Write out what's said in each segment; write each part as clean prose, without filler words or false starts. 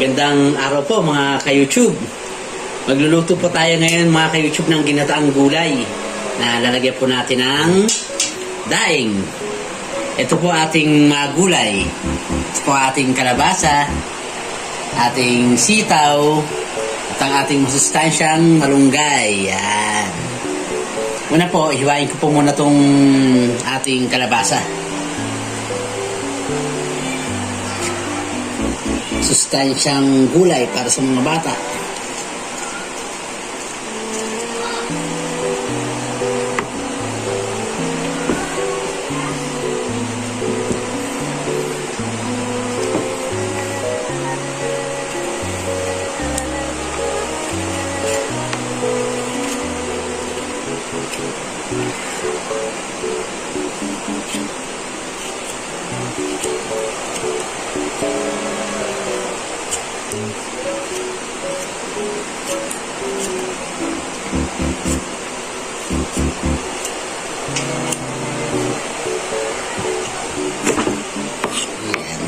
Magandang araw po mga ka-YouTube. Magluluto po tayo ngayon mga ka-YouTube ng ginataang gulay na lalagyan po natin ng daing. Ito po ating mga gulay. Ito po ating kalabasa, ating sitaw, at ang ating masustansyang malunggay. Yan. Una po, hiwain ko po muna itong ating kalabasa. Sustansyang gulay para sa mga bata.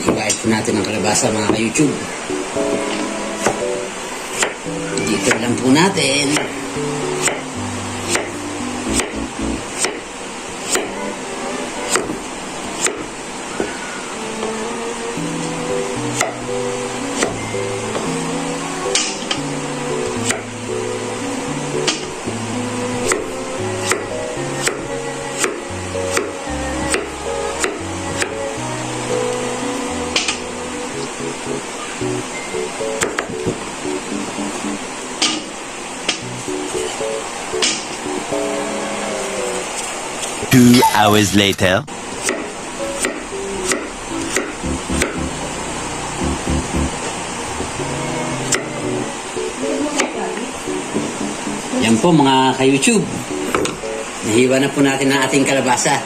Hiwain po natin ang kalabasa mga ka-YouTube. Dito lang po natin. Two hours later. Yan po mga ka-YouTube. Nahiwa na po natin ang ating kalabasa.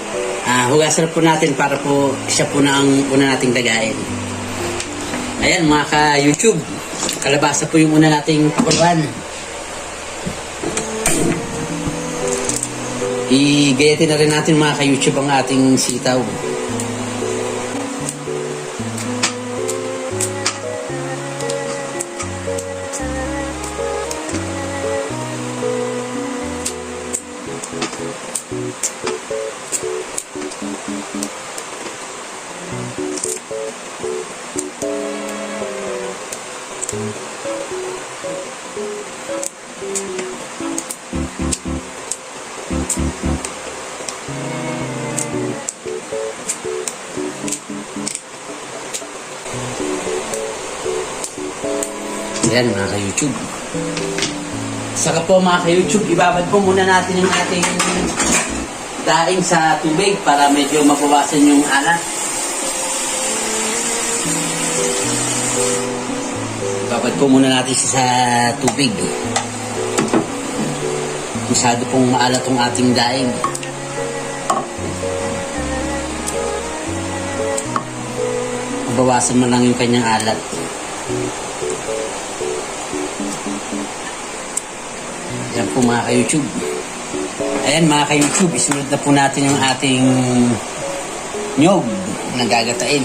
Hugasan po natin para po siya po na ang una nating lagayin. Ayan mga ka-YouTube. Kalabasa po yung una nating pakuluan. Igayatin na rin natin mga ka-YouTube ang ating sitaw. Yan mga ka-YouTube. Saka po mga ka-YouTube, ibabad po muna natin yung ating daing sa tubig para medyo mabawasan yung alat. Ibabad po muna natin sa tubig. Masyado pong maalat ang ating daing. Mabawasan mo lang yung kanyang alat. Yan po mga ka-YouTube. Ayan mga ka-YouTube, isunod na po natin yung ating nyog na gagatain.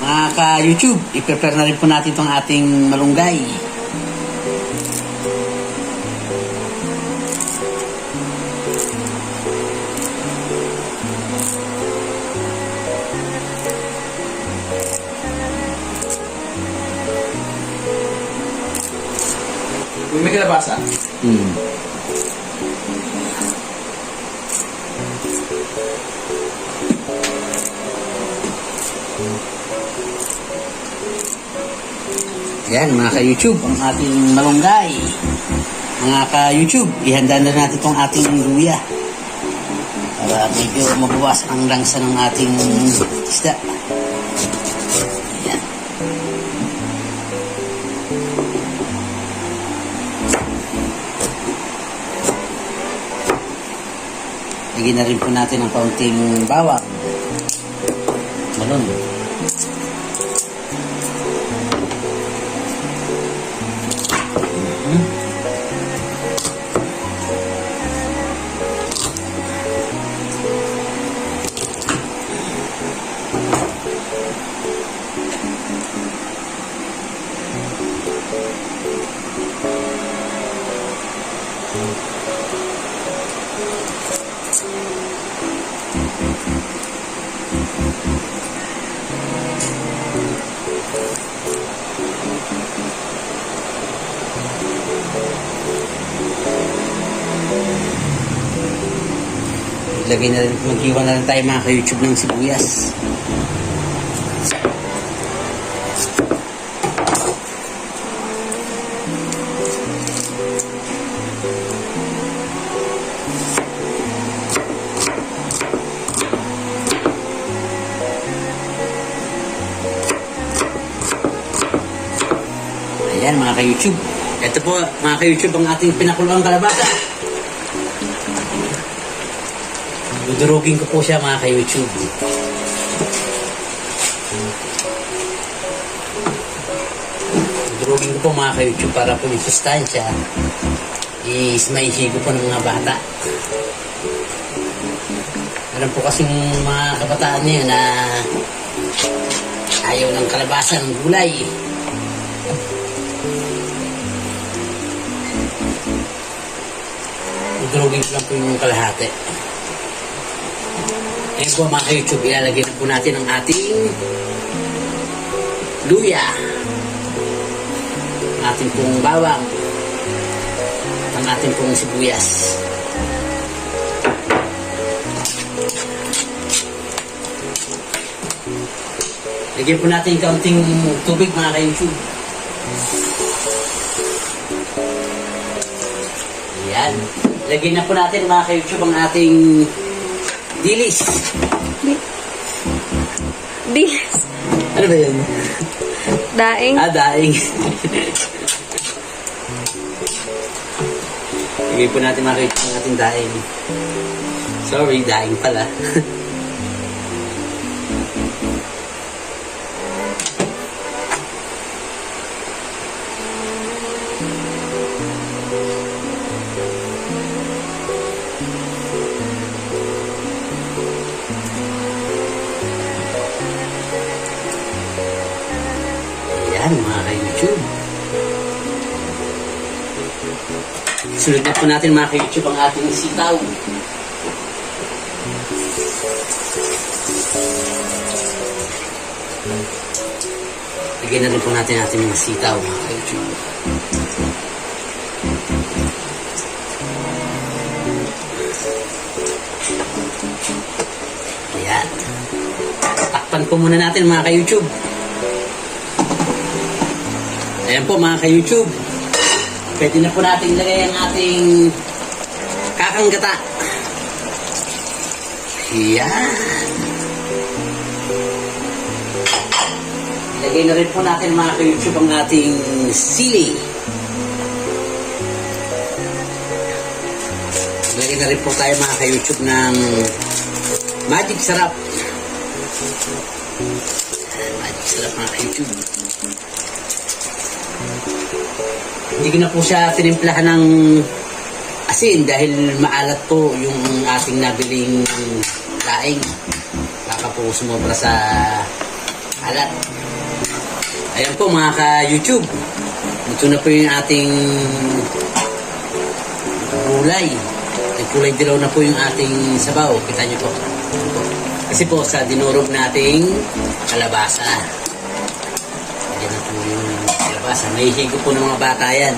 Mga ka-YouTube, i-prepare na rin po natin itong ating malunggay. May kalabasa. Hmm. Yan mga ka-YouTube, ang ating malunggay. Mga ka-YouTube, ihanda na natin itong ating luya. Para medyo mabawas ang langsa ng ating isda. Yan. Lagyan na rin po natin ng kaunting bawang. Malun. Ilagay na rin, mag-iwan na rin tayo mga ka-YouTube ng sibuyas. Ayan mga ka-YouTube. Ito po mga ka-YouTube ang ating pinakulong kalabasa. Dudurugin ko po siya mga ka-YouTube. Dudurugin ko po mga ka-YouTube para po yung sustansya is maisigo po ng mga bata. Alam po kasing mga kabataan niya na ayaw ng kalabasa ng gulay. Dudurugin ko lang po yung kalahati. Ngayon po mga ka-YouTube, ilalagay na po natin ang ating luya, ang ating pong bawang, ang ating pong sibuyas. Lagyan po natin kaunting tubig mga ka-YouTube. Ayan. Lagyan na po natin mga ka-YouTube ang ating dilis. Dilis. Ano ba yun? Daing. Daing. Lagay po natin makikita ang ating daing. Sorry, daing pala. Ayan mga ka-YouTube. Sunod na po natin mga ka-YouTube ang ating sitaw. Lagyan na rin po natin ating mga sitaw mga ka-YouTube. Ayan. Takpan ko muna natin mga ka-YouTube. Ayan po mga ka-YouTube. Pwede na po natin ilagay ang ating kakanggata. Ayan. Ilagay na rin po natin mga ka-YouTube ang ating sili. Ilagay na rin po tayo mga ka-YouTube ng magic sarap. Magic sarap mga ka-YouTube. Hindi ko na po siya tinimplahan ng asin dahil maalat po yung ating nabiling daing. Baka po sumobra sa alat. Ayan po mga ka-YouTube. Ito na po yung ating gulay. Kulay dilaw na po yung ating sabaw. Kita nyo po. Kasi po sa dinurog nating kalabasa. Ayan na po yung kalabasa. May higo po ng mga bata yan.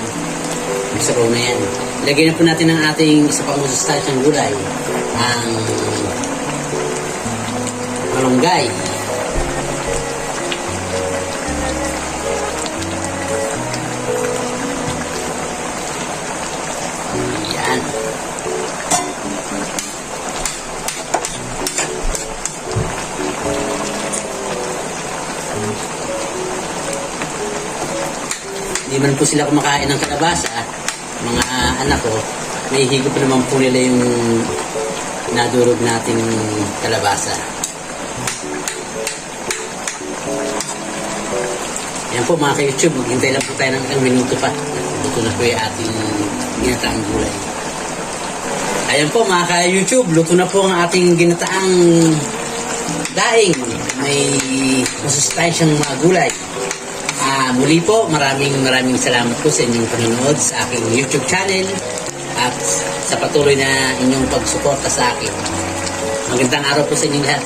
Sabaw na yan. Lagyan na po natin ang ating isa pang masustansyang gulay. Ang malunggay. Yan. Hindi man po sila kumakain ng kalabasa, mga anak ko, nahihigo pa naman po nila yung nadurog nating kalabasa. Yan po mga ka-YouTube, maghintay lang po tayo ng ilang minuto pa. Luto na po yung ating ginataang gulay. Ayan po mga ka-YouTube, luto na po ang ating ginataang daing. May masustansyang mga gulay. Muli po, maraming salamat po sa inyong panonood sa aking YouTube channel at sa patuloy na inyong pagsuporta sa akin. Magandang araw po sa inyong lahat.